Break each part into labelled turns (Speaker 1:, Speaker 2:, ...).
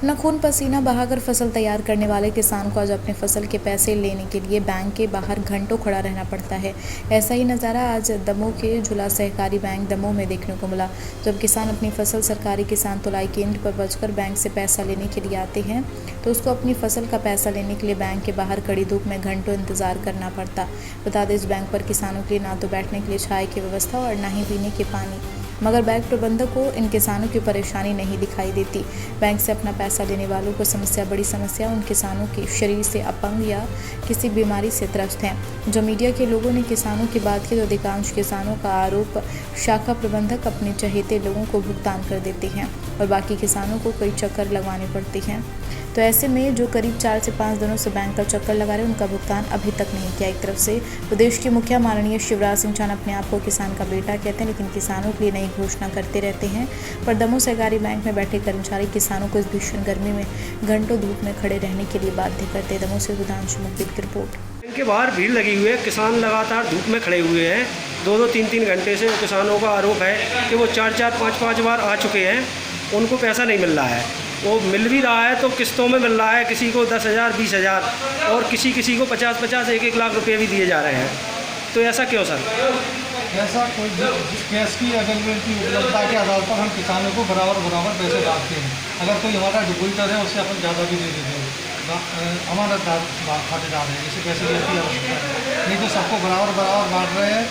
Speaker 1: अपना खून पसीना बहाकर फसल तैयार करने वाले किसान को आज अपने फसल के पैसे लेने के लिए बैंक के बाहर घंटों खड़ा रहना पड़ता है। ऐसा ही नज़ारा आज दमोह के झूला सहकारी बैंक दमोह में देखने को मिला। जब किसान अपनी फसल सरकारी किसान तुलाई केंद्र पर पहुंचकर बैंक से पैसा लेने के लिए आते हैं तो उसको अपनी फसल का पैसा लेने के लिए बैंक के बाहर कड़ी धूप में घंटों इंतजार करना पड़ता। बता दें, इस बैंक पर किसानों के लिए ना तो बैठने के लिए छाए की व्यवस्था और ना ही पीने के पानी, मगर बैंक प्रबंधक को इन किसानों की परेशानी नहीं दिखाई देती। बैंक से अपना पैसा लेने वालों को बड़ी समस्या उन किसानों के शरीर से अपंग या किसी बीमारी से त्रस्त हैं। जो मीडिया के लोगों ने किसानों की बात की तो अधिकांश किसानों का आरोप शाखा प्रबंधक अपने चहेते लोगों को भुगतान कर देते हैं और बाकी किसानों को कई चक्कर लगवाने पड़ते हैं। तो ऐसे में जो करीब 4 से 5 दिनों से बैंक का चक्कर लगा रहे उनका भुगतान अभी तक नहीं किया। एक तरफ से प्रदेश के मुखिया माननीय शिवराज सिंह चौहान अपने आप को किसान का बेटा कहते हैं, लेकिन किसानों के लिए नई घोषणा करते रहते हैं। पर दमोह सहकारी बैंक में बैठे कर्मचारी किसानों को इस भीषण गर्मी में घंटों धूप में खड़े रहने के लिए बाध्य करते। दमोह से सुधांशु मुक्ति की रिपोर्ट।
Speaker 2: इनके बाहर भीड़ लगी हुई है, किसान लगातार धूप में खड़े हुए हैं। 2-2, 3-3 घंटे से किसानों का आरोप है कि वो 4-4, 5-5 बार आ चुके हैं, उनको पैसा नहीं मिल रहा है। वो मिल भी रहा है तो किस्तों में मिल रहा है, किसी को 10,000, 20,000 और किसी को 50-50, 1-1 लाख रुपए भी दिए जा रहे हैं। तो ऐसा क्यों सर?
Speaker 3: ऐसा कोई कैश की अवेलेबिलिटी उपलब्धता के आधार पर हम किसानों को बराबर पैसे डालते हैं। अगर कोई हमारा डिपोजिटर है उससे अपन ज़्यादा भी दे देते हैं, हमारा खातेदार है, जैसे पैसे की आवश्यकता है। नहीं तो सबको बराबर बांट रहे हैं।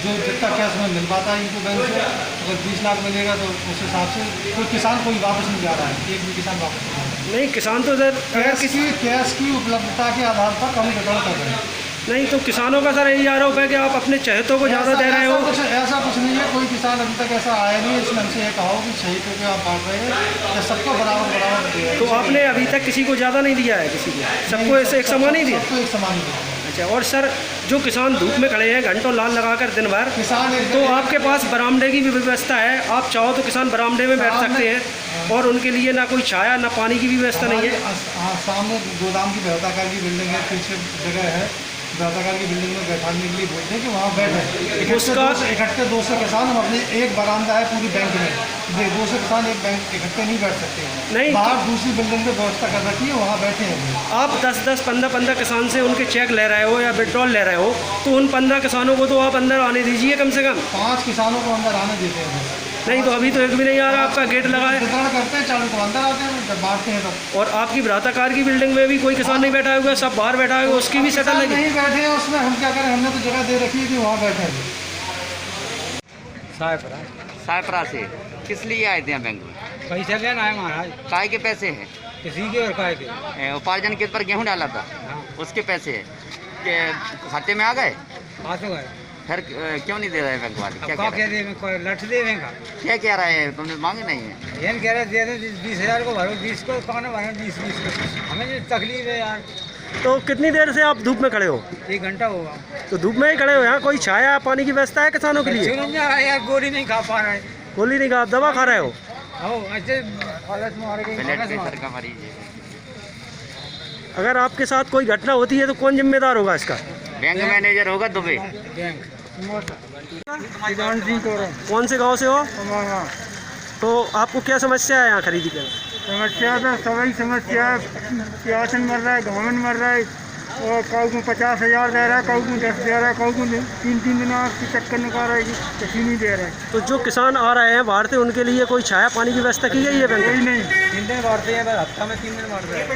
Speaker 3: जो जितना कैश में मिल पाता है इनको बैंक से, अगर 20 लाख मिलेगा तो उस हिसाब से कोई किसान कोई वापस नहीं जा रहा है, एक भी किसान वापस नहीं जा रहा है।
Speaker 2: नहीं, किसान तो सर
Speaker 3: कैश की उपलब्धता के आधार पर कम रिटर्न कर रहे हैं।
Speaker 2: नहीं तो किसानों का सर यही आरोप है कि आप अपने चहेतों को ज़्यादा दे रहे हो।
Speaker 3: ऐसा कुछ नहीं है, कोई किसान अभी तक ऐसा आया नहीं है। इसमें हमसे ये कहा कि चहेतों को आप बांट रहे हैं या सबको बराबर दे रहे हैं।
Speaker 2: तो आपने अभी तक किसी को ज़्यादा नहीं दिया है, किसी को सबको ऐसे एक समान ही दिया?
Speaker 3: सबको एक समान ही दिया।
Speaker 2: अच्छा, और सर जो किसान धूप में खड़े हैं घंटों लाल लगाकर दिन भर,
Speaker 3: किसान
Speaker 2: तो आपके पास बरामदे की भी व्यवस्था है? आप चाहो तो किसान बरामदे में बैठ सकते हैं और उनके लिए ना कोई छाया ना पानी की भी व्यवस्था नहीं है।
Speaker 3: सामने गोदाम की व्यवस्था की बिल्डिंग है, पीछे जगह है, व्यवस्थाकार की बिल्डिंग में बैठाने के लिए बोलते हैं कि वहाँ बैठे। उसका इकट्ठे 200 किसान हम अपने एक बरामदा है पूरी बैंक में, 200 किसान एक बैंक इकट्ठे नहीं बैठ सकते हैं।
Speaker 2: नहीं,
Speaker 3: बाहर दूसरी बिल्डिंग में व्यवस्था कर रखी है, वहाँ बैठे हैं।
Speaker 2: आप 10-10, 15-15 किसान से उनके चेक ले रहे हो या विड्रॉल ले रहे हो, तो उन 15 किसानों को तो आप अंदर आने दीजिए कम से कम।
Speaker 3: 5 किसानों को अंदर आने देते हैं।
Speaker 2: नहीं तो अभी तो एक भी नहीं आ रहा, आपका गेट लगा है।
Speaker 3: वितरण करते हैं, चालू तो अंदर आते हैं, जब बांटते हैं तो।
Speaker 2: और आपकी भ्राताकार की बिल्डिंग में भी कोई किसान नहीं बैठा हुआ, सब बाहर बैठा हुआ, उसकी भी शटर लगी
Speaker 3: नहीं बैठे हैं उसमें। हम क्या करें, हमने तो जगह दे रखी है कि वहाँ बैठे हैं।
Speaker 4: सायपरा से किस लिए आए थे बैंक में?
Speaker 5: पैसे लेना है महाराज।
Speaker 4: काय के पैसे हैं?
Speaker 5: किसी के और काय के?
Speaker 4: उपार्जन के पर गेहूं डाला था, उसके पैसे हैं के खाते में आ गए?
Speaker 5: आ तो गए।
Speaker 4: फिर क्यों नहीं दे रहे बैंक वाले? क्या कह रहे हैं?
Speaker 5: कोई लठ दे देगा?
Speaker 4: क्या कह रहे हैं? तुमने मांगे नहीं है?
Speaker 5: ये कह रहे दे दो 20,000 को भरो, 20 को कौन भरो, 20 को। हमें जो तकलीफ है यार।
Speaker 2: तो कितनी देर से आप धूप में खड़े हो?
Speaker 5: 1 घंटा होगा।
Speaker 2: तो धूप में ही खड़े हो, यहाँ कोई छाया पानी की व्यवस्था है किसानों के लिए?
Speaker 5: नहीं आ रहा यार, गोली नहीं खा पा रहे।
Speaker 2: गोली नहीं खा, आप दवा खा रहे हो?
Speaker 5: ऐसे हालत में
Speaker 4: ब्लड प्रेशर का मरीज है।
Speaker 2: अगर आपके साथ कोई घटना होती है तो कौन जिम्मेदार होगा इसका?
Speaker 4: बैंक मैनेजर होगा दुबे।
Speaker 5: बैंक
Speaker 2: कौन से गांव से हो? तो आपको क्या समस्या है यहाँ खरीदी कर?
Speaker 3: समस्या तो सभी समस्या है। प्यासन मर रहा है, गवर्नमेंट मर रहा है, और काऊ को 50,000 दे रहा है, काऊ को 10 दे रहा है, काऊ को 3-3 दिन आपकी चक्कर निकाल रहा है, किसी नहीं दे रहा है।
Speaker 2: तो जो किसान आ रहे हैं बाहर से, उनके लिए कोई छाया पानी की व्यवस्था की गई है बैंक?
Speaker 5: कोई नहीं। 3 दिन बांटते हैं, हफ्ता में 3 दिन बांट रहे हैं।